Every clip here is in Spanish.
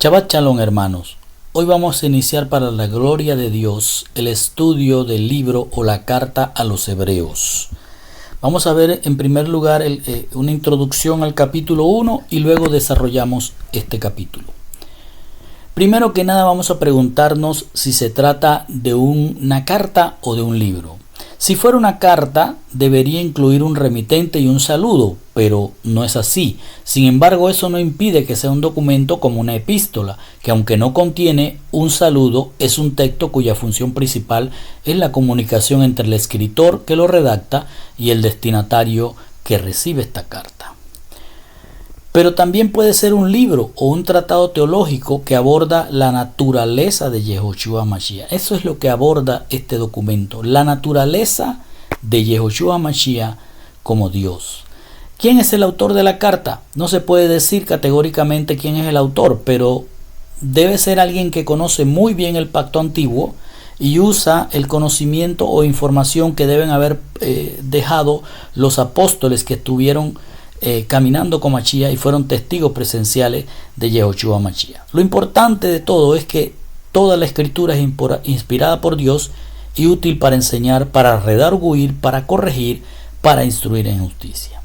Shabbat Shalom, hermanos. Hoy vamos a iniciar para la gloria de Dios el estudio del libro o la carta a los Hebreos. Vamos a ver en primer lugar una introducción al capítulo 1 y luego desarrollamos este capítulo. Primero que nada vamos a preguntarnos si se trata de una carta o de un libro. Si fuera una carta, debería incluir un remitente y un saludo, pero no es así. Sin embargo, eso no impide que sea un documento como una epístola, que aunque no contiene un saludo, es un texto cuya función principal es la comunicación entre el escritor que lo redacta y el destinatario que recibe esta carta. Pero también puede ser un libro o un tratado teológico que aborda la naturaleza de Yehoshua Mashiach. Eso es lo que aborda este documento, la naturaleza de Yehoshua Mashiach como Dios. ¿Quién es el autor de la carta? No se puede decir categóricamente quién es el autor, pero debe ser alguien que conoce muy bien el pacto antiguo y usa el conocimiento o información que deben haber dejado los apóstoles que estuvieron caminando con Mashiach y fueron testigos presenciales de Yehoshua Mashiach. Lo importante de todo es que toda la escritura es inspirada por Dios y útil para enseñar, para redarguir, para corregir, para instruir en justicia.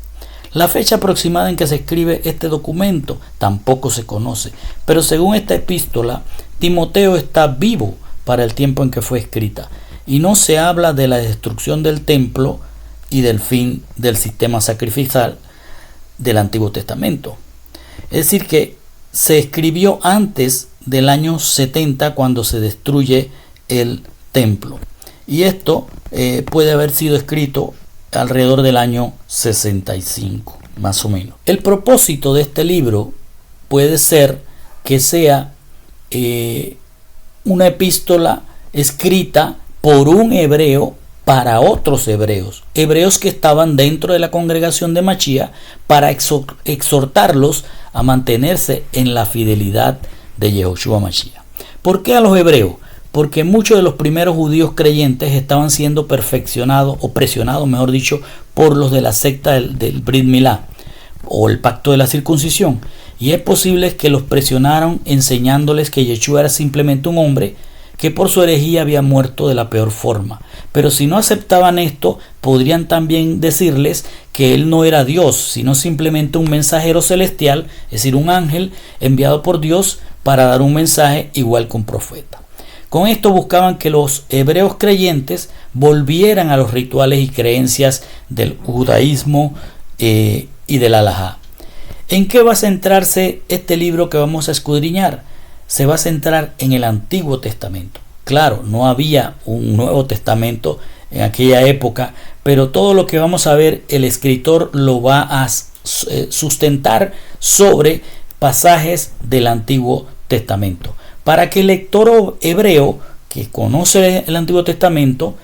La fecha aproximada en que se escribe este documento tampoco se conoce, pero según esta epístola, Timoteo está vivo para el tiempo en que fue escrita y no se habla de la destrucción del templo y del fin del sistema sacrificial del Antiguo Testamento. Es decir, que se escribió antes del año 70 cuando se destruye el templo. Y esto puede haber sido escrito alrededor del año 65, más o menos. El propósito de este libro puede ser que sea una epístola escrita por un hebreo para otros hebreos que estaban dentro de la congregación de Mashiach, para exhortarlos a mantenerse en la fidelidad de Yehoshua Mashiach. ¿Por qué a los hebreos? Porque muchos de los primeros judíos creyentes estaban siendo perfeccionados o presionados, mejor dicho, por los de la secta del Brit Milá o el pacto de la circuncisión, y es posible que los presionaron enseñándoles que Yeshua era simplemente un hombre que por su herejía había muerto de la peor forma. Pero si no aceptaban esto, podrían también decirles que él no era Dios, sino simplemente un mensajero celestial, es decir, un ángel enviado por Dios para dar un mensaje igual que un profeta. Con esto buscaban que los hebreos creyentes volvieran a los rituales y creencias del judaísmo y del halajá. ¿En qué va a centrarse este libro que vamos a escudriñar? Se va a centrar en el Antiguo Testamento. Claro, no había un Nuevo Testamento en aquella época, pero todo lo que vamos a ver, el escritor lo va a sustentar sobre pasajes del Antiguo Testamento, para que el lector hebreo que conoce el Antiguo Testamento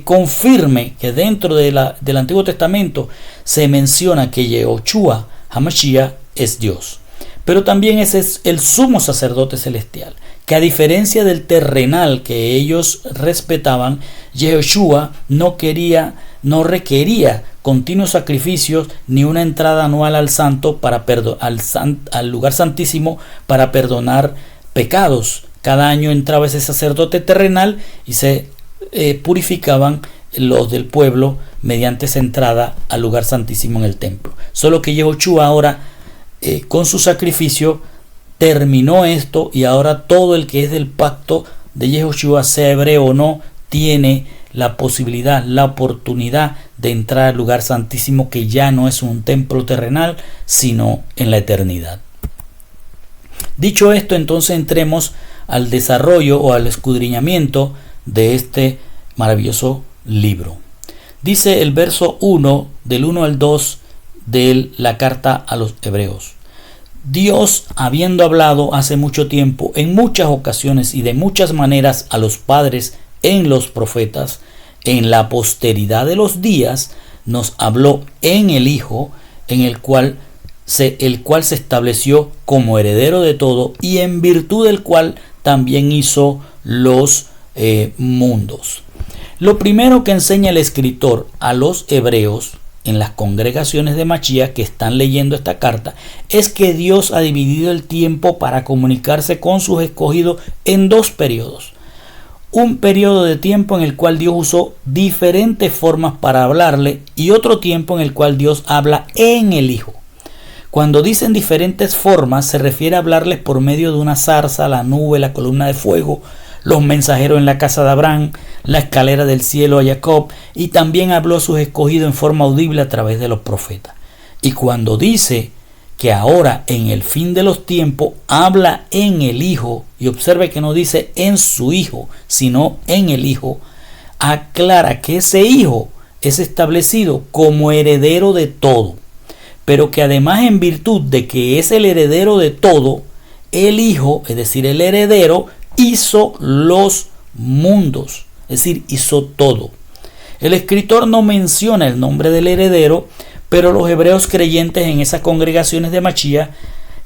confirme que dentro del Antiguo Testamento se menciona que Yehoshua HaMashiach es Dios. Pero también ese es el sumo sacerdote celestial, que a diferencia del terrenal que ellos respetaban, Yehoshua no requería continuos sacrificios ni una entrada anual al al lugar santísimo para perdonar pecados. Cada año entraba ese sacerdote terrenal y se purificaban los del pueblo mediante esa entrada al lugar santísimo en el templo. Solo que Yehoshua ahora con su sacrificio terminó esto, y ahora todo el que es del pacto de Yehoshua, sea hebreo o no, tiene la posibilidad, la oportunidad de entrar al lugar santísimo, que ya no es un templo terrenal, sino en la eternidad. Dicho esto, entonces entremos al desarrollo o al escudriñamiento de este maravilloso libro. Dice el verso 1, del 1 al 2 de la carta a los Hebreos: Dios, habiendo hablado hace mucho tiempo, en muchas ocasiones y de muchas maneras a los padres en los profetas, en la posteridad de los días, nos habló en el Hijo, en el cual se estableció como heredero de todo, y en virtud del cual también hizo los mundos. Lo primero que enseña el escritor a los hebreos en las congregaciones de Mashiach que están leyendo esta carta es que Dios ha dividido el tiempo para comunicarse con sus escogidos en dos periodos. Un periodo de tiempo en el cual Dios usó diferentes formas para hablarle y otro tiempo en el cual Dios habla en el Hijo. Cuando dicen diferentes formas se refiere a hablarles por medio de una zarza, la nube, la columna de fuego, los mensajeros en la casa de Abraham, la escalera del cielo a Jacob, y también habló a sus escogidos en forma audible a través de los profetas. Y cuando dice que ahora en el fin de los tiempos habla en el Hijo, y observe que no dice en su Hijo, sino en el Hijo, aclara que ese Hijo es establecido como heredero de todo, pero que además en virtud de que es el heredero de todo, el Hijo, es decir, el heredero, hizo los mundos, es decir, hizo todo. El escritor no menciona el nombre del heredero, pero los hebreos creyentes en esas congregaciones de Mashiach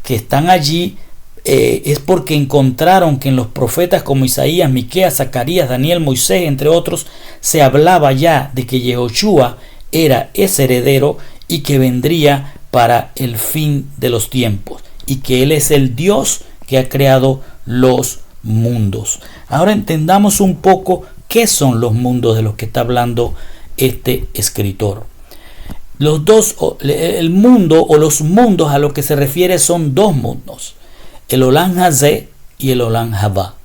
que están allí es porque encontraron que en los profetas como Isaías, Miqueas, Zacarías, Daniel, Moisés, entre otros, se hablaba ya de que Yehoshua era ese heredero y que vendría para el fin de los tiempos y que él es el Dios que ha creado los mundos. Ahora entendamos un poco qué son los mundos de los que está hablando este escritor. El mundo o los mundos a lo que se refiere son dos mundos, el Olam Hazé y el Olam Haba.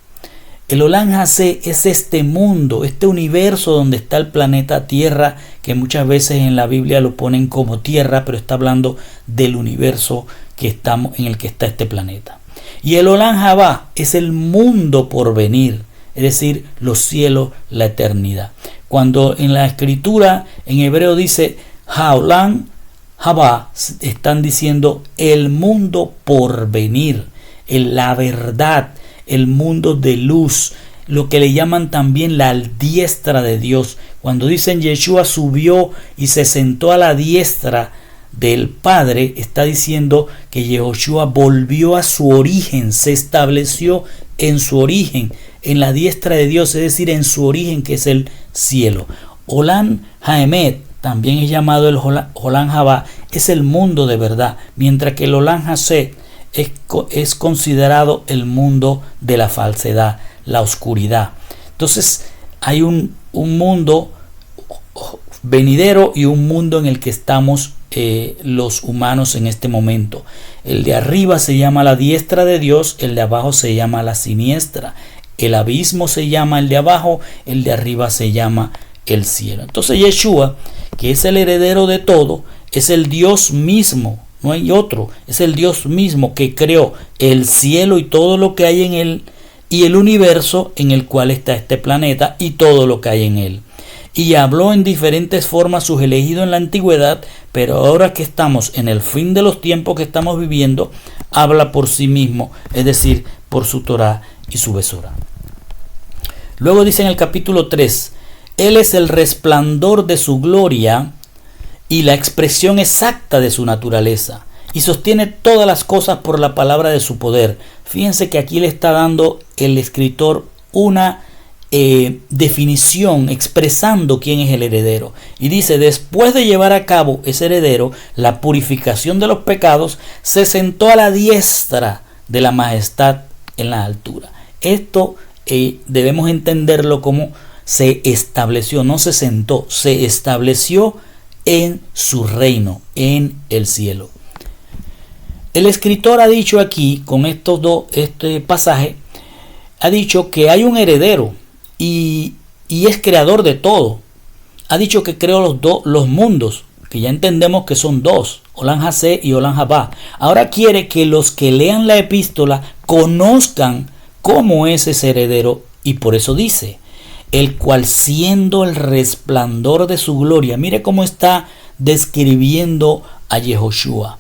El Olam Hazé es este mundo, este universo donde está el planeta Tierra, que muchas veces en la Biblia lo ponen como Tierra, pero está hablando del universo en el que está este planeta. Y el Olam Haba es el mundo por venir, es decir, los cielos, la eternidad. Cuando en la escritura en hebreo dice Haolam Haba, están diciendo el mundo por venir, la verdad, el mundo de luz, lo que le llaman también la diestra de Dios. Cuando dicen Yeshua subió y se sentó a la diestra del Padre, está diciendo que Yehoshua volvió a su origen, se estableció en su origen, en la diestra de Dios, es decir, en su origen que es el cielo. Olam Haemet, también es llamado el Olam Haba, es el mundo de verdad, mientras que el Olam Hazé es considerado el mundo de la falsedad, la oscuridad. Entonces hay un mundo venidero y un mundo en el que estamos los humanos en este momento. El de arriba se llama la diestra de Dios, el de abajo se llama la siniestra. El abismo se llama el de abajo, el de arriba se llama el cielo. Entonces Yeshua, que es el heredero de todo, es el Dios mismo, no hay otro, es el Dios mismo que creó el cielo y todo lo que hay en él, y el universo en el cual está este planeta y todo lo que hay en él. Y habló en diferentes formas sus elegidos en la antigüedad, pero ahora que estamos en el fin de los tiempos que estamos viviendo, habla por sí mismo, es decir, por su Torá y su Besorá. Luego dice en el capítulo 3, Él es el resplandor de su gloria y la expresión exacta de su naturaleza, y sostiene todas las cosas por la palabra de su poder. Fíjense que aquí le está dando el escritor una definición expresando quién es el heredero, y dice: después de llevar a cabo ese heredero la purificación de los pecados, se sentó a la diestra de la majestad en la altura. Esto debemos entenderlo como se estableció, no se sentó, se estableció en su reino, en el cielo. El escritor ha dicho aquí, con este pasaje, ha dicho que hay un heredero y es creador de todo. Ha dicho que creó los mundos, que ya entendemos que son dos, Olam Hazé y Olam Haba. Ahora quiere que los que lean la epístola conozcan cómo es ese heredero, y por eso dice: el cual siendo el resplandor de su gloria. Mire cómo está describiendo a Yehoshua.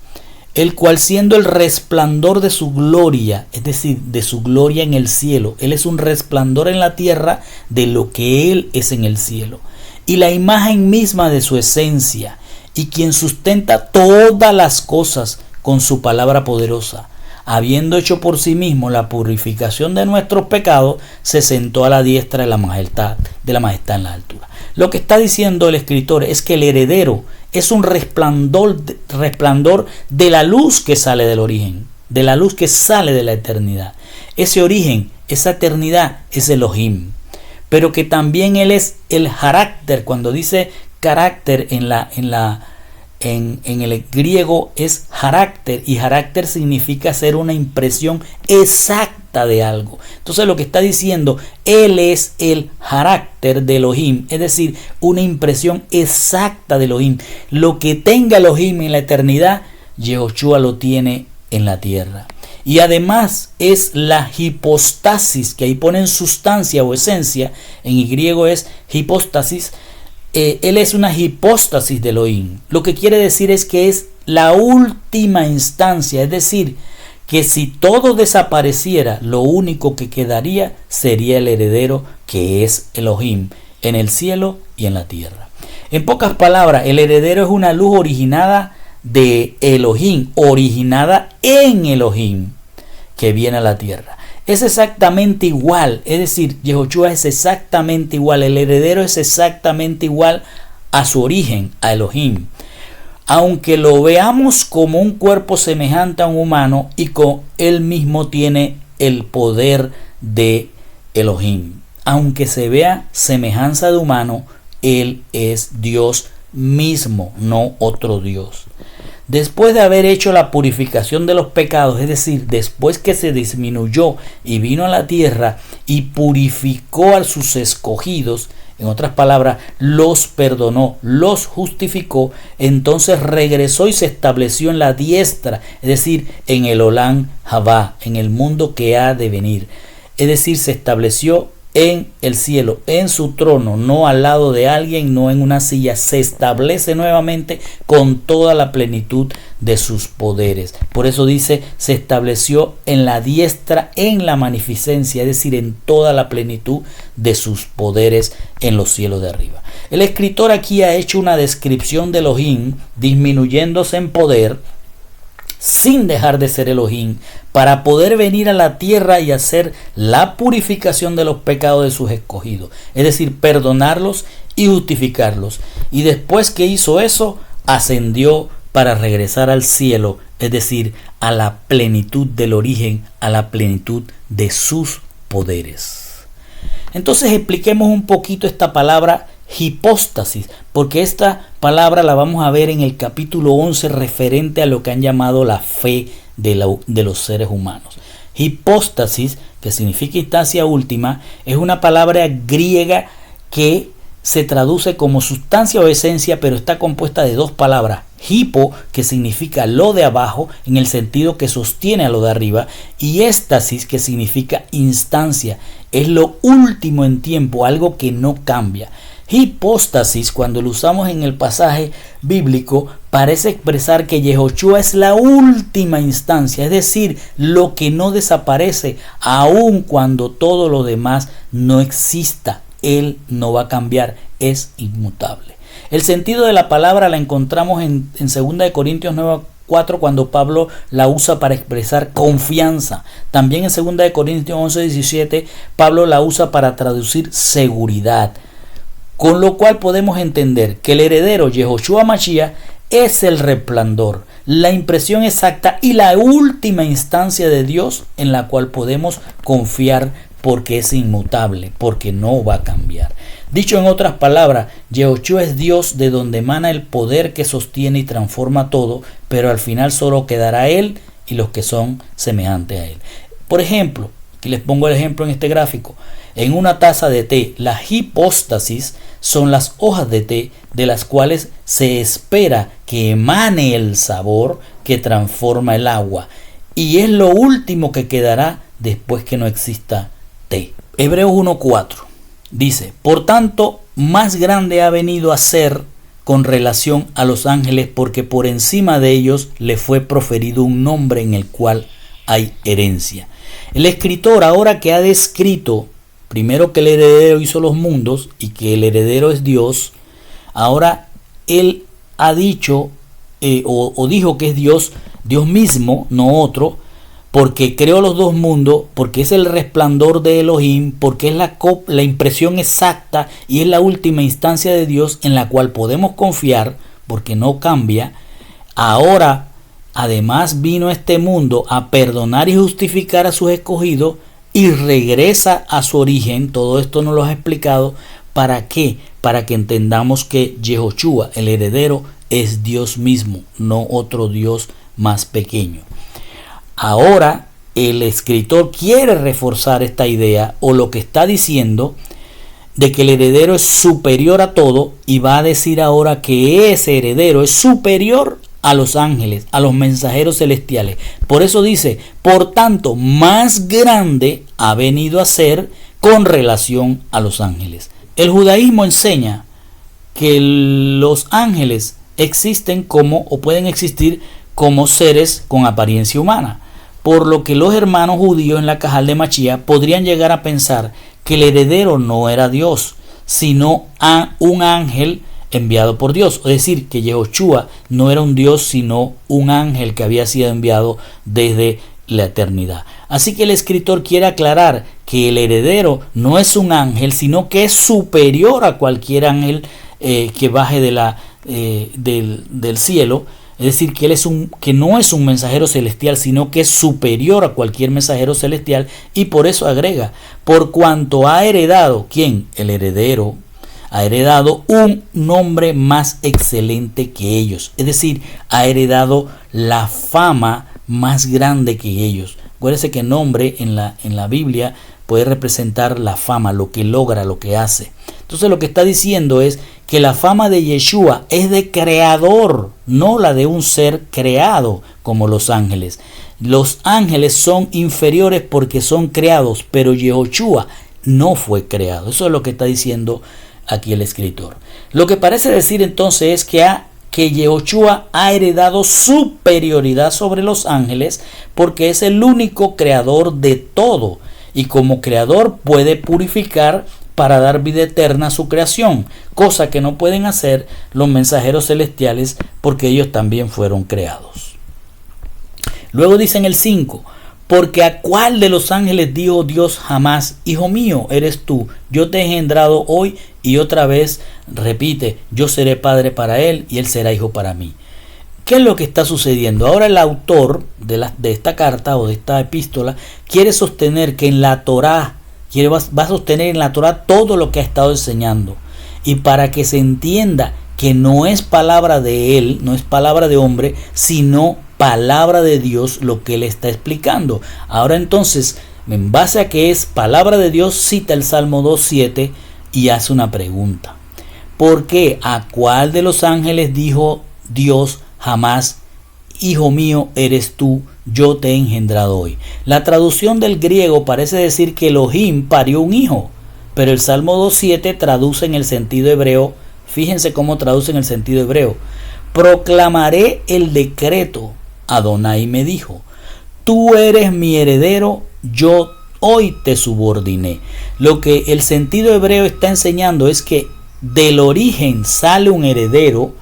El cual siendo el resplandor de su gloria, es decir, de su gloria en el cielo. Él es un resplandor en la tierra de lo que Él es en el cielo. Y la imagen misma de su esencia. Y quien sustenta todas las cosas con su palabra poderosa. Habiendo hecho por sí mismo la purificación de nuestros pecados, se sentó a la diestra de la majestad en la altura. Lo que está diciendo el escritor es que el heredero es un resplandor de la luz que sale del origen, de la luz que sale de la eternidad. Ese origen, esa eternidad es Elohim, pero que también Él es el carácter. Cuando dice carácter en el griego es carácter, y carácter significa ser una impresión exacta de algo. Entonces lo que está diciendo, Él es el carácter de Elohim, es decir, una impresión exacta de Elohim. Lo que tenga Elohim en la eternidad, Yehoshua lo tiene en la tierra. Y además es la hipostasis, que ahí ponen sustancia o esencia, en griego es hipostasis. Él es una hipóstasis de Elohim. Lo que quiere decir es que es la última instancia, es decir, que si todo desapareciera, lo único que quedaría sería el heredero, que es Elohim, en el cielo y en la tierra. En pocas palabras, el heredero es una luz originada de Elohim, originada en Elohim, que viene a la tierra. Es exactamente igual, es decir, Yehoshua es exactamente igual, el heredero es exactamente igual a su origen, a Elohim. Aunque lo veamos como un cuerpo semejante a un humano, y con él mismo tiene el poder de Elohim. Aunque se vea semejanza de humano, él es Dios mismo, no otro Dios. Después de haber hecho la purificación de los pecados, es decir, después que se disminuyó y vino a la tierra y purificó a sus escogidos, en otras palabras, los perdonó, los justificó, entonces regresó y se estableció en la diestra, es decir, en el Olam Habá, en el mundo que ha de venir. Es decir, se estableció en el cielo, en su trono, no al lado de alguien, no en una silla. Se establece nuevamente con toda la plenitud de sus poderes. Por eso dice, se estableció en la diestra, en la magnificencia, es decir, en toda la plenitud de sus poderes en los cielos de arriba. El escritor aquí ha hecho una descripción de Elohim disminuyéndose en poder, sin dejar de ser Elohim, para poder venir a la tierra y hacer la purificación de los pecados de sus escogidos, es decir, perdonarlos y justificarlos. Y después que hizo eso, ascendió para regresar al cielo, es decir, a la plenitud del origen, a la plenitud de sus poderes. Entonces expliquemos un poquito esta palabra hipóstasis, porque esta palabra la vamos a ver en el capítulo 11 referente a lo que han llamado la fe de los seres humanos. Hipóstasis, que significa instancia última, es una palabra griega que se traduce como sustancia o esencia, pero está compuesta de dos palabras: hipo, que significa lo de abajo en el sentido que sostiene a lo de arriba, y éstasis, que significa instancia, es lo último en tiempo, algo que no cambia. Hipóstasis, cuando lo usamos en el pasaje bíblico, parece expresar que Yehoshua es la última instancia, es decir, lo que no desaparece, aun cuando todo lo demás no exista. Él no va a cambiar, es inmutable. El sentido de la palabra la encontramos en 2 Corintios 9:4, cuando Pablo la usa para expresar confianza. También en 2 Corintios 11:17, Pablo la usa para traducir seguridad. Con lo cual podemos entender que el heredero Yehoshua Mashiach es el resplandor, la impresión exacta y la última instancia de Dios en la cual podemos confiar, porque es inmutable, porque no va a cambiar. Dicho en otras palabras, Yehoshua es Dios de donde emana el poder que sostiene y transforma todo, pero al final solo quedará Él y los que son semejantes a Él. Por ejemplo, aquí les pongo el ejemplo en este gráfico. En una taza de té, la hipóstasis son las hojas de té, de las cuales se espera que emane el sabor que transforma el agua, y es lo último que quedará después que no exista té. Hebreos 1:4 dice: por tanto, más grande ha venido a ser con relación a los ángeles, porque por encima de ellos le fue proferido un nombre en el cual hay herencia. El escritor, ahora que ha descrito primero que el heredero hizo los mundos y que el heredero es Dios, ahora él ha dicho o dijo que es Dios mismo, no otro, porque creó los dos mundos, porque es el resplandor de Elohim, porque es la impresión exacta y es la última instancia de Dios en la cual podemos confiar, porque no cambia, ahora además vino a este mundo a perdonar y justificar a sus escogidos y regresa a su origen. Todo esto nos lo ha explicado. ¿Para qué? Para que entendamos que Yehoshua, el heredero, es Dios mismo, no otro Dios más pequeño. Ahora el escritor quiere reforzar esta idea, o lo que está diciendo, de que el heredero es superior a todo, y va a decir ahora que ese heredero es superior a los ángeles, a los mensajeros celestiales. Por eso dice, por tanto, más grande ha venido a ser con relación a los ángeles. El judaísmo enseña que los ángeles existen como, o pueden existir como, seres con apariencia humana, por lo que los hermanos judíos en la Cajal de Machía podrían llegar a pensar que el heredero no era Dios, sino a un ángel enviado por Dios. Es decir, que Yehoshua no era un Dios, sino un ángel que había sido enviado desde la eternidad. Así que el escritor quiere aclarar que el heredero no es un ángel, sino que es superior a cualquier ángel que baje del cielo. Es decir, que no es un mensajero celestial, sino que es superior a cualquier mensajero celestial. Y por eso agrega, por cuanto ha heredado, ¿quién? El heredero ha heredado un nombre más excelente que ellos. Es decir, ha heredado la fama más grande que ellos. Acuérdense que nombre en la Biblia puede representar la fama, lo que logra, lo que hace. Entonces lo que está diciendo es que la fama de Yeshua es de creador, no la de un ser creado como los ángeles. Los ángeles son inferiores porque son creados, pero Yehoshua no fue creado. Eso es lo que está diciendo aquí el escritor. Lo que parece decir entonces es que Yehoshua ha heredado superioridad sobre los ángeles porque es el único creador de todo, y como creador puede purificar para dar vida eterna a su creación, cosa que no pueden hacer los mensajeros celestiales porque ellos también fueron creados. Luego dice en el 5, porque a cuál de los ángeles dijo Dios jamás, hijo mío eres tú, yo te he engendrado hoy, y otra vez repite, yo seré padre para él y él será hijo para mí. ¿Qué es lo que está sucediendo? Ahora el autor de esta carta o de esta epístola quiere sostener que en la Torá, va a sostener en la Torá todo lo que ha estado enseñando. Y para que se entienda que no es palabra de él, no es palabra de hombre, sino palabra de Dios lo que él está explicando. Ahora entonces, en base a que es palabra de Dios, cita el Salmo 2.7 y hace una pregunta. ¿Por qué? ¿A cuál de los ángeles dijo Dios jamás, hijo mío eres tú, yo te he engendrado hoy? La traducción del griego parece decir que Elohim parió un hijo, pero el Salmo 2.7 traduce en el sentido hebreo. Fíjense cómo traduce en el sentido hebreo. Proclamaré el decreto. Adonai me dijo, tú eres mi heredero, yo hoy te subordiné. Lo que el sentido hebreo está enseñando es que del origen sale un heredero,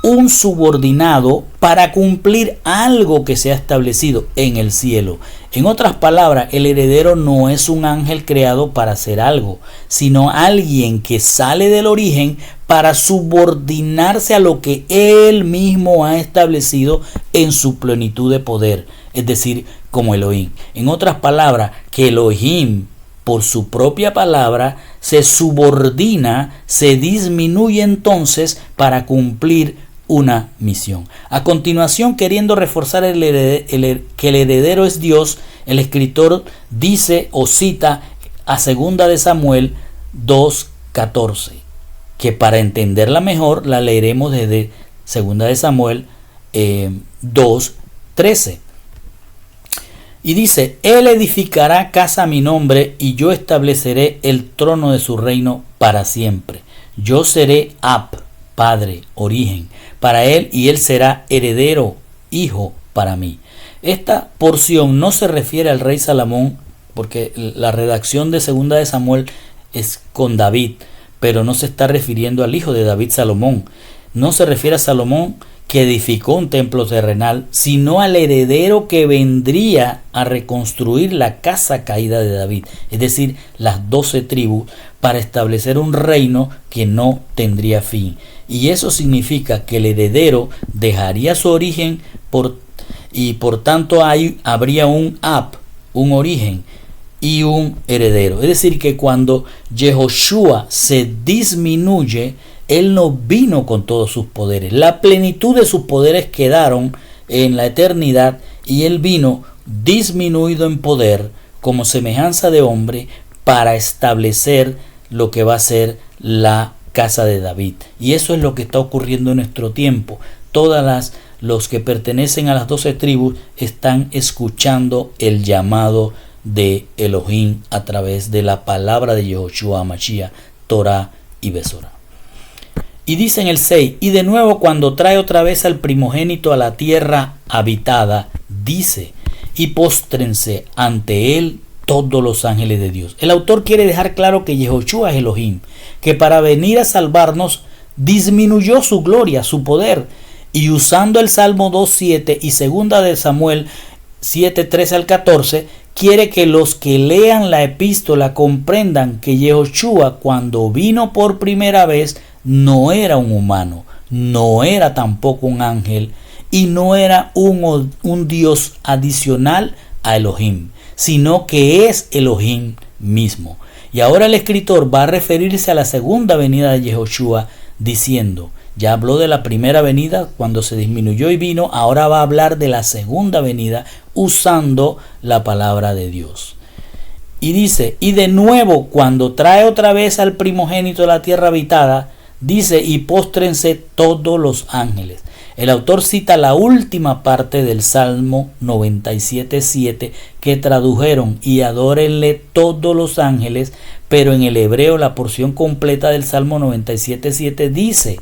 un subordinado, para cumplir algo que se ha establecido en el cielo. En otras palabras, el heredero no es un ángel creado para hacer algo, sino alguien que sale del origen para subordinarse a lo que él mismo ha establecido en su plenitud de poder, es decir, como Elohim. En otras palabras, que Elohim, por su propia palabra, se subordina, se disminuye entonces para cumplir una misión. A continuación, queriendo reforzar que el heredero es Dios, el escritor dice o cita a 2 de Samuel 2.14, que para entenderla mejor la leeremos desde 2 de Samuel 2.13. Y dice, él edificará casa a mi nombre y yo estableceré el trono de su reino para siempre. Yo seré Ab, padre, origen, para él, y él será heredero, hijo para mí. Esta porción no se refiere al rey Salomón, porque la redacción de 2 de Samuel es con David, pero no se está refiriendo al hijo de David, Salomón. No se refiere a Salomón, que edificó un templo terrenal, sino al heredero que vendría a reconstruir la casa caída de David, es decir, las 12 tribus, para establecer un reino que no tendría fin. Y eso significa que el heredero dejaría su origen y por tanto habría un origen y un heredero. Es decir, que cuando Yehoshua se disminuye, él no vino con todos sus poderes. La plenitud de sus poderes quedaron en la eternidad y él vino disminuido en poder como semejanza de hombre para establecer lo que va a ser la casa de David. Y eso es lo que está ocurriendo en nuestro tiempo. Los que pertenecen a las 12 tribus están escuchando el llamado de Elohim a través de la palabra de Yehoshua Mashiach, Torah y Besorá. Y dice en el 6, y de nuevo cuando trae otra vez al primogénito a la tierra habitada, dice, y póstrense ante él todos los ángeles de Dios. El autor quiere dejar claro que Yehoshua es Elohim, que para venir a salvarnos disminuyó su gloria, su poder, y usando el Salmo 2.7 y segunda de Samuel 7.13 al 14, quiere que los que lean la epístola comprendan que Yehoshua, cuando vino por primera vez, no era un humano, no era tampoco un ángel y no era un Dios adicional a Elohim, sino que es Elohim mismo. Y ahora el escritor va a referirse a la segunda venida de Yehoshua diciendo, ya habló de la primera venida cuando se disminuyó y vino, ahora va a hablar de la segunda venida usando la palabra de Dios. Y dice, y de nuevo cuando trae otra vez al primogénito de la tierra habitada, dice, y póstrense todos los ángeles. El autor cita la última parte del Salmo 97.7 que tradujeron, y adórenle todos los ángeles, pero en el hebreo la porción completa del Salmo 97.7 dice,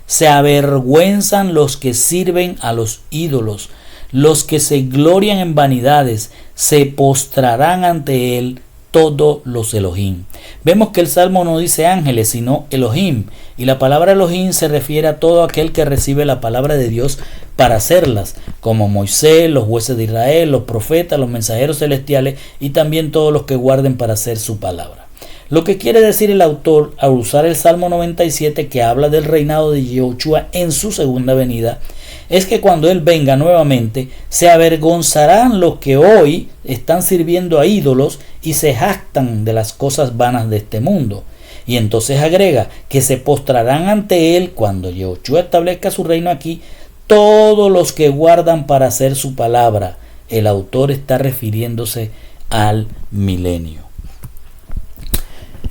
se avergüenzan los que sirven a los ídolos, los que se glorian en vanidades, se postrarán ante él todos los Elohim. Vemos que el Salmo no dice ángeles, sino Elohim, y la palabra Elohim se refiere a todo aquel que recibe la palabra de Dios para hacerlas, como Moisés, los jueces de Israel, los profetas, los mensajeros celestiales y también todos los que guarden para hacer su palabra. Lo que quiere decir el autor al usar el Salmo 97, que habla del reinado de Yehoshua en su segunda venida, es que cuando él venga nuevamente, se avergonzarán los que hoy están sirviendo a ídolos y se jactan de las cosas vanas de este mundo. Y entonces agrega que se postrarán ante él cuando Yehoshua establezca su reino aquí, todos los que guardan para hacer su palabra. El autor está refiriéndose al milenio.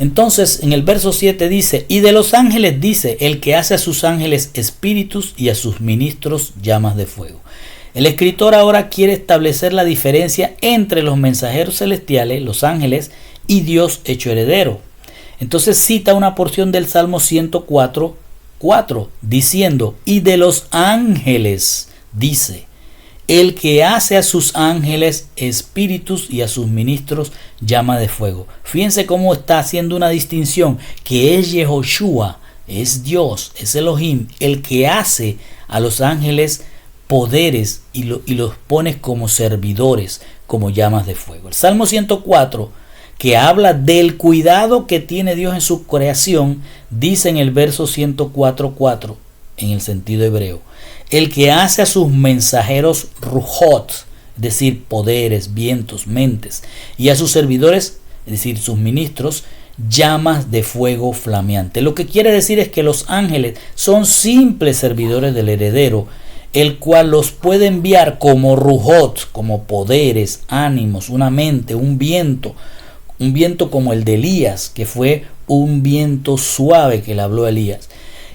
Entonces en el verso 7 dice, y de los ángeles dice, el que hace a sus ángeles espíritus y a sus ministros llamas de fuego. El escritor ahora quiere establecer la diferencia entre los mensajeros celestiales, los ángeles, y Dios hecho heredero. Entonces cita una porción del Salmo 104.4 diciendo, y de los ángeles dice, el que hace a sus ángeles espíritus y a sus ministros llama de fuego. Fíjense cómo está haciendo una distinción, que es Yehoshua, es Dios, es Elohim, el que hace a los ángeles poderes y los pone como servidores, como llamas de fuego. El Salmo 104, que habla del cuidado que tiene Dios en su creación, dice en el verso 104.4, en el sentido hebreo, el que hace a sus mensajeros ruhot, es decir, poderes, vientos, mentes, y a sus servidores, es decir, sus ministros, llamas de fuego flameante. Lo que quiere decir es que los ángeles son simples servidores del heredero, el cual los puede enviar como ruhot, como poderes, ánimos, una mente, un viento como el de Elías, que fue un viento suave que le habló a Elías,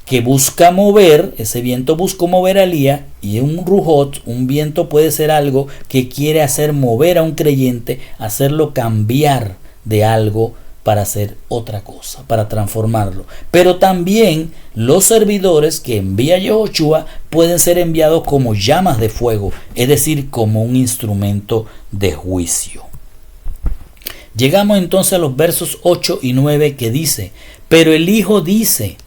que busca mover, ese viento buscó mover a Elías, y un ruhot, un viento puede ser algo que quiere hacer mover a un creyente, hacerlo cambiar de algo para hacer otra cosa, para transformarlo. Pero también los servidores que envía Yehoshua pueden ser enviados como llamas de fuego, es decir, como un instrumento de juicio. Llegamos entonces a los versos 8 y 9 que dice, pero el Hijo dice,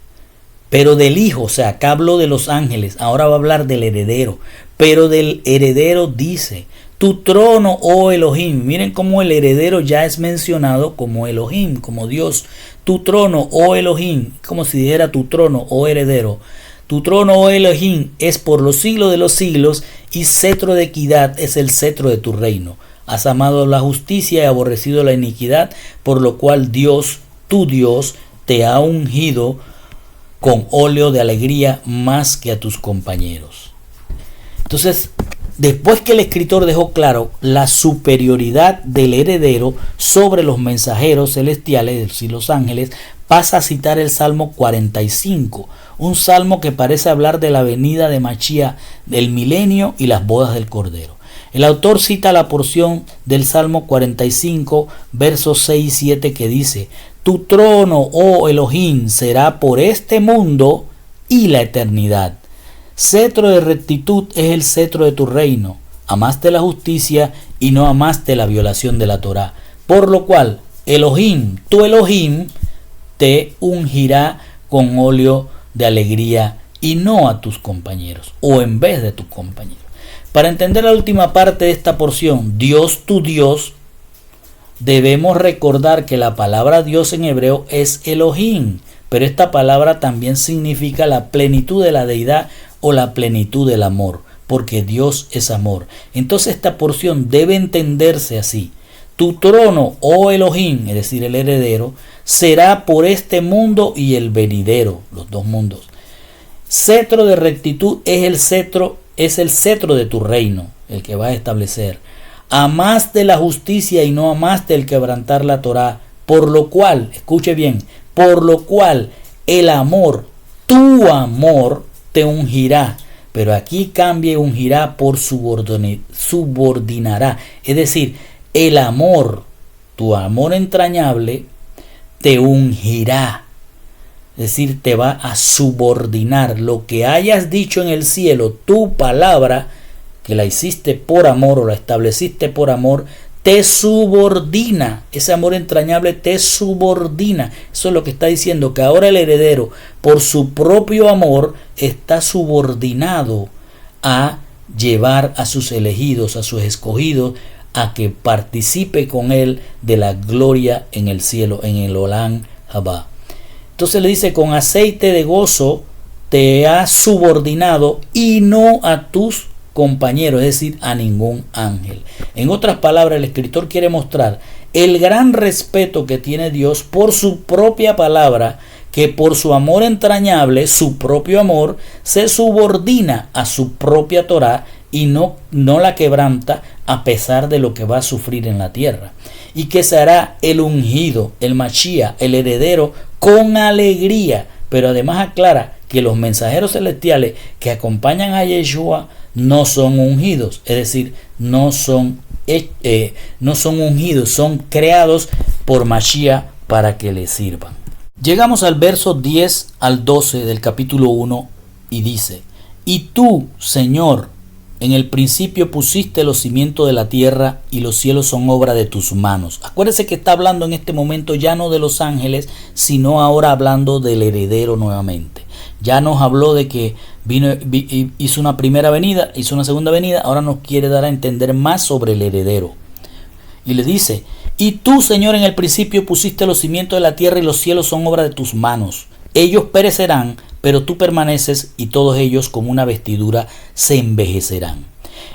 Pero del Hijo, o sea, acá habló de los ángeles, ahora va a hablar del heredero. Pero del heredero dice, tu trono, oh Elohim. Miren cómo el heredero ya es mencionado como Elohim, como Dios. Tu trono, oh Elohim, como si dijera tu trono, oh heredero. Tu trono, oh Elohim, es por los siglos de los siglos, y cetro de equidad es el cetro de tu reino. Has amado la justicia y aborrecido la iniquidad, por lo cual Dios, tu Dios, te ha ungido con óleo de alegría más que a tus compañeros. Entonces, después que el escritor dejó claro la superioridad del heredero sobre los mensajeros celestiales, es decir, los ángeles, pasa a citar el Salmo 45, un salmo que parece hablar de la venida de Machía, del milenio y las bodas del Cordero. El autor cita la porción del Salmo 45, versos 6 y 7, que dice: tu trono, oh Elohim, será por este mundo y la eternidad. Cetro de rectitud es el cetro de tu reino. Amaste la justicia y no amaste la violación de la Torá. Por lo cual, Elohim, tu Elohim, te ungirá con óleo de alegría y no a tus compañeros, o en vez de tus compañeros. Para entender la última parte de esta porción, Dios tu Dios, debemos recordar que la palabra Dios en hebreo es Elohim, pero esta palabra también significa la plenitud de la deidad o la plenitud del amor, porque Dios es amor. Entonces esta porción debe entenderse así: tu trono, oh Elohim, es decir, el heredero, será por este mundo y el venidero, los dos mundos. Cetro de rectitud es el cetro de tu reino, el que vas a establecer. Amaste la justicia y no amaste el quebrantar la Torá, por lo cual, escuche bien, por lo cual el amor, tu amor, te ungirá. Pero aquí cambia ungirá por subordinará. Es decir, el amor, tu amor entrañable, te ungirá. Es decir, te va a subordinar. Lo que hayas dicho en el cielo, tu palabra, que la hiciste por amor o la estableciste por amor, te subordina. Ese amor entrañable te subordina. Eso es lo que está diciendo, que ahora el heredero, por su propio amor, está subordinado a llevar a sus elegidos, a sus escogidos, a que participe con él de la gloria en el cielo, en el Olam Habá. Entonces le dice: con aceite de gozo te has subordinado y no a tus compañeros, es decir, a ningún ángel. En otras palabras, el escritor quiere mostrar el gran respeto que tiene Dios por su propia palabra, que por su amor entrañable, su propio amor, se subordina a su propia Torá y no la quebranta a pesar de lo que va a sufrir en la tierra. Y que será el ungido, el Machía, el heredero, con alegría. Pero además aclara que los mensajeros celestiales que acompañan a Yeshua no son ungidos, es decir, no son ungidos, son creados por Machía para que les sirvan. Llegamos al verso 10 al 12 del capítulo 1 y dice: y tú, Señor, en el principio pusiste los cimientos de la tierra y los cielos son obra de tus manos. Acuérdense que está hablando en este momento ya no de los ángeles, sino ahora hablando del heredero nuevamente. Ya nos habló de que hizo una primera venida, hizo una segunda venida, ahora nos quiere dar a entender más sobre el heredero. Y le dice: y tú, Señor, en el principio pusiste los cimientos de la tierra y los cielos son obra de tus manos. Ellos perecerán, pero tú permaneces, y todos ellos como una vestidura se envejecerán.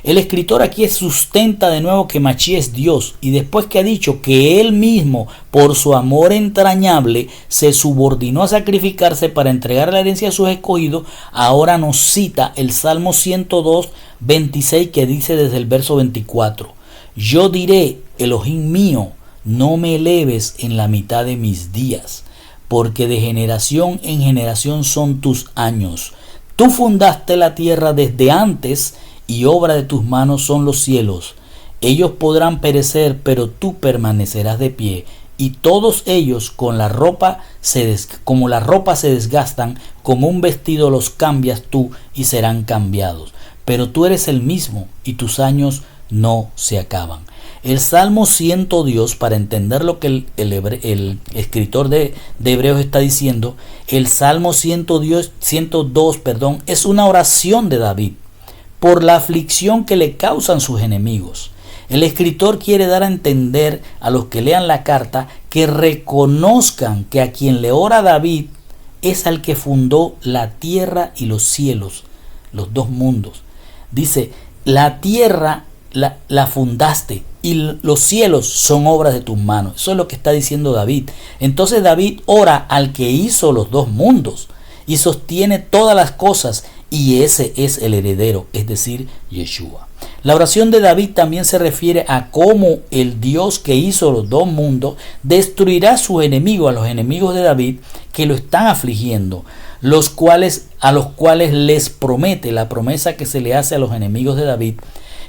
El escritor aquí sustenta de nuevo que Machía es Dios, y después que ha dicho que él mismo, por su amor entrañable, se subordinó a sacrificarse para entregar la herencia a sus escogidos, ahora nos cita el Salmo 102, 26, que dice desde el verso 24: yo diré, Elohim mío, no me eleves en la mitad de mis días, porque de generación en generación son tus años. Tú fundaste la tierra desde antes, y obra de tus manos son los cielos. Ellos podrán perecer, pero tú permanecerás de pie, y todos ellos como la ropa se desgastan, como un vestido los cambias tú y serán cambiados. Pero tú eres el mismo, y tus años no se acaban. El Salmo 102, para entender lo que el escritor de Hebreos está diciendo, el Salmo 102, es una oración de David por la aflicción que le causan sus enemigos. El escritor quiere dar a entender a los que lean la carta que reconozcan que a quien le ora David es al que fundó la tierra y los cielos, los dos mundos. Dice, la tierra la fundaste y los cielos son obras de tus manos. Eso es lo que está diciendo David. Entonces David ora al que hizo los dos mundos y sostiene todas las cosas, y ese es el heredero, es decir, Yeshua. La oración de David también se refiere a cómo el Dios que hizo los dos mundos destruirá a sus enemigos, a los enemigos de David que lo están afligiendo, a los cuales les promete, la promesa que se le hace a los enemigos de David,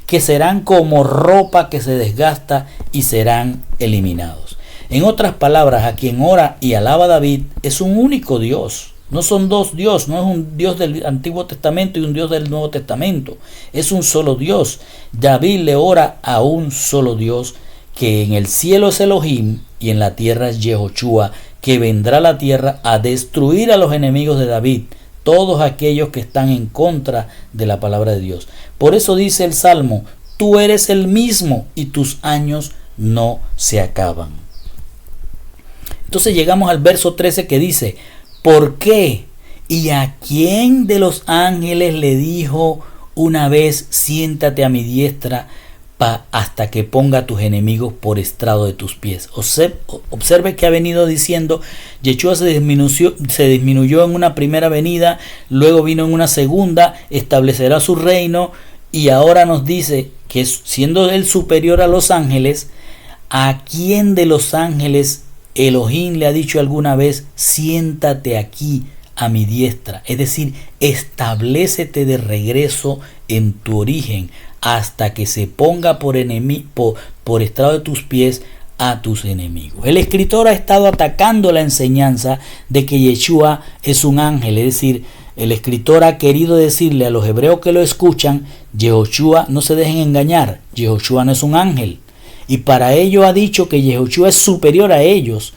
que serán como ropa que se desgasta y serán eliminados. En otras palabras, a quien ora y alaba a David es un único Dios. No son dos dioses, no es un Dios del Antiguo Testamento y un Dios del Nuevo Testamento. Es un solo Dios. David le ora a un solo Dios, que en el cielo es Elohim y en la tierra es Yehoshua, que vendrá a la tierra a destruir a los enemigos de David, todos aquellos que están en contra de la palabra de Dios. Por eso dice el Salmo, tú eres el mismo y tus años no se acaban. Entonces llegamos al verso 13 que dice, ¿por qué? ¿Y a quién de los ángeles le dijo una vez, siéntate a mi diestra hasta que ponga a tus enemigos por estrado de tus pies? Observe que ha venido diciendo, Yeshua se disminuyó en una primera venida, luego vino en una segunda, establecerá su reino, y ahora nos dice que siendo él superior a los ángeles, ¿a quién de los ángeles Elohim le ha dicho alguna vez, siéntate aquí a mi diestra? Es decir, establécete de regreso en tu origen hasta que se ponga por estrado de tus pies a tus enemigos. El escritor ha estado atacando la enseñanza de que Yeshua es un ángel, es decir, el escritor ha querido decirle a los hebreos que lo escuchan, Yehoshua, no se dejen engañar, Yehoshua no es un ángel. Y para ello ha dicho que Yehoshua es superior a ellos,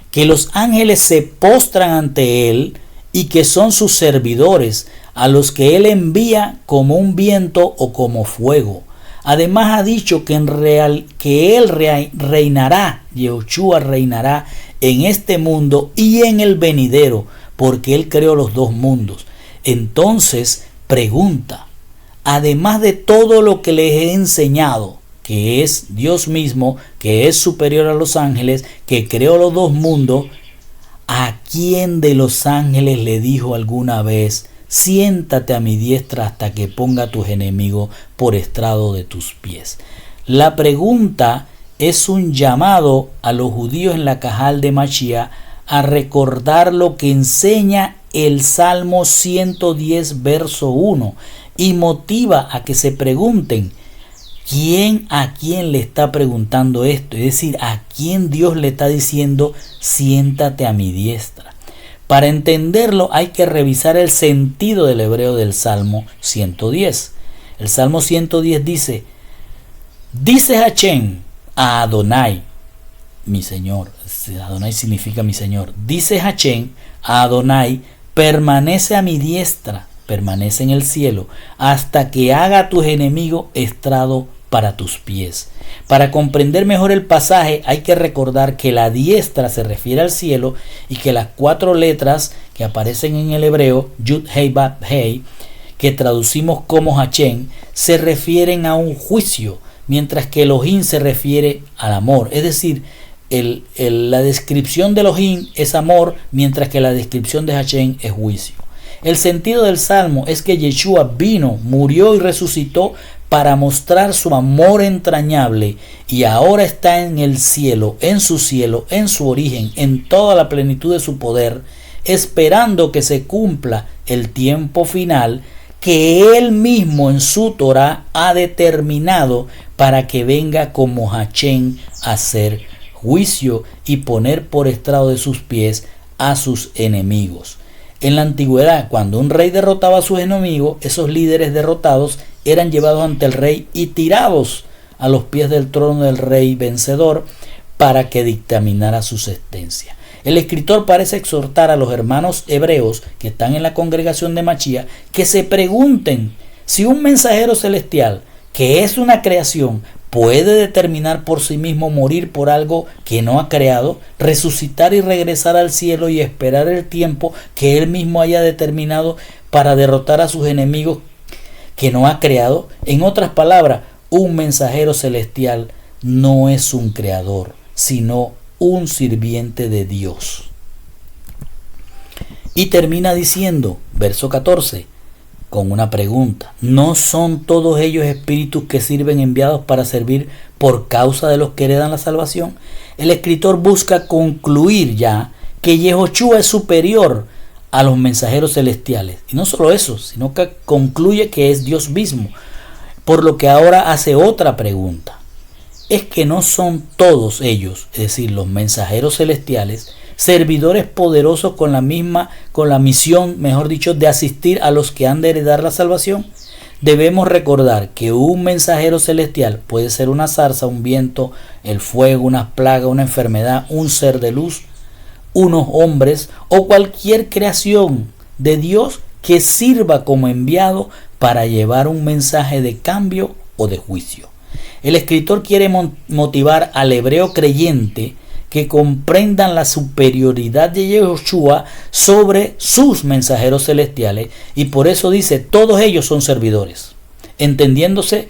que los ángeles se postran ante él y que son sus servidores, a los que él envía como un viento o como fuego. Además ha dicho que él reinará, Yehoshua reinará en este mundo y en el venidero, porque él creó los dos mundos. Entonces pregunta, además de todo lo que les he enseñado, que es Dios mismo, que es superior a los ángeles, que creó los dos mundos, ¿a quién de los ángeles le dijo alguna vez, siéntate a mi diestra hasta que ponga a tus enemigos por estrado de tus pies? La pregunta es un llamado a los judíos en la Cajal de Mashiach a recordar lo que enseña el Salmo 110 verso 1 y motiva a que se pregunten, ¿quién a quién le está preguntando esto? Es decir, ¿a quién Dios le está diciendo siéntate a mi diestra? Para entenderlo hay que revisar el sentido del hebreo del Salmo 110. El Salmo 110 dice Hashem a Adonai, mi Señor. Adonai significa mi Señor. Dice Hashem a Adonai, permanece a mi diestra, permanece en el cielo, hasta que haga a tus enemigos estrado para tus pies. Para comprender mejor el pasaje hay que recordar que la diestra se refiere al cielo y que las 4 letras que aparecen en el hebreo, Yud Hei Bab Hei, que traducimos como Hashem, se refieren a un juicio, mientras que Elohim se refiere al amor. Es decir, la descripción de Elohim es amor, mientras que la descripción de Hashem es juicio. El sentido del Salmo es que Yeshua vino, murió y resucitó para mostrar su amor entrañable, y ahora está en el cielo, en su origen, en toda la plenitud de su poder, esperando que se cumpla el tiempo final que él mismo en su Torah ha determinado para que venga como Hashem a hacer juicio y poner por estrado de sus pies a sus enemigos. En la antigüedad, cuando un rey derrotaba a sus enemigos, esos líderes derrotados eran llevados ante el rey y tirados a los pies del trono del rey vencedor para que dictaminara su sentencia. El escritor parece exhortar a los hermanos hebreos que están en la congregación de Machía que se pregunten si un mensajero celestial, que es una creación, puede determinar por sí mismo morir por algo que no ha creado, resucitar y regresar al cielo y esperar el tiempo que él mismo haya determinado para derrotar a sus enemigos que no ha creado. En otras palabras, un mensajero celestial no es un creador, sino un sirviente de Dios. Y termina diciendo, verso 14, con una pregunta: ¿no son todos ellos espíritus que sirven enviados para servir por causa de los que heredan la salvación? El escritor busca concluir ya que Yehoshua es superior a los mensajeros celestiales. Y no solo eso, sino que concluye que es Dios mismo. Por lo que ahora hace otra pregunta. ¿Es que no son todos ellos, es decir, los mensajeros celestiales, servidores poderosos con la misión, mejor dicho, de asistir a los que han de heredar la salvación? Debemos recordar que un mensajero celestial puede ser una zarza, un viento, el fuego, una plaga, una enfermedad, un ser de luz, unos hombres o cualquier creación de Dios que sirva como enviado para llevar un mensaje de cambio o de juicio. El escritor quiere motivar al hebreo creyente que comprendan la superioridad de Yehoshua sobre sus mensajeros celestiales, y por eso dice: todos ellos son servidores, entendiéndose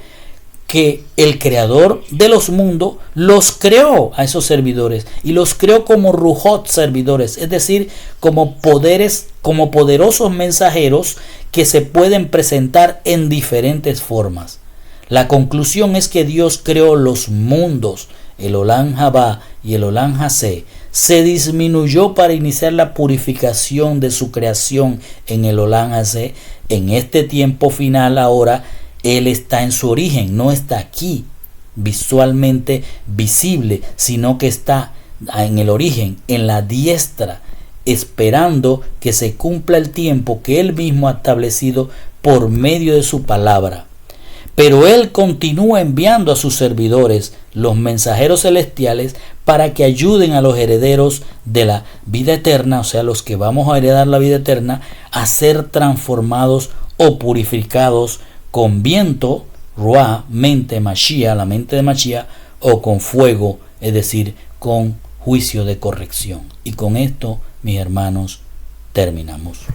que el creador de los mundos los creó a esos servidores y los creó como rujot, servidores, es decir, como poderes, como poderosos mensajeros que se pueden presentar en diferentes formas. La conclusión es que Dios creó los mundos, el Olam Haba y el Olam Hasé, se disminuyó para iniciar la purificación de su creación en el Olam Hasé. En este tiempo final ahora, Él está en su origen, no está aquí visualmente visible, sino que está en el origen, en la diestra, esperando que se cumpla el tiempo que Él mismo ha establecido por medio de su palabra. Pero Él continúa enviando a sus servidores, los mensajeros celestiales, para que ayuden a los herederos de la vida eterna, o sea, los que vamos a heredar la vida eterna, a ser transformados o purificados con viento, ruah, mente, Mashiach, la mente de Mashiach, o con fuego, es decir, con juicio de corrección. Y con esto, mis hermanos, terminamos.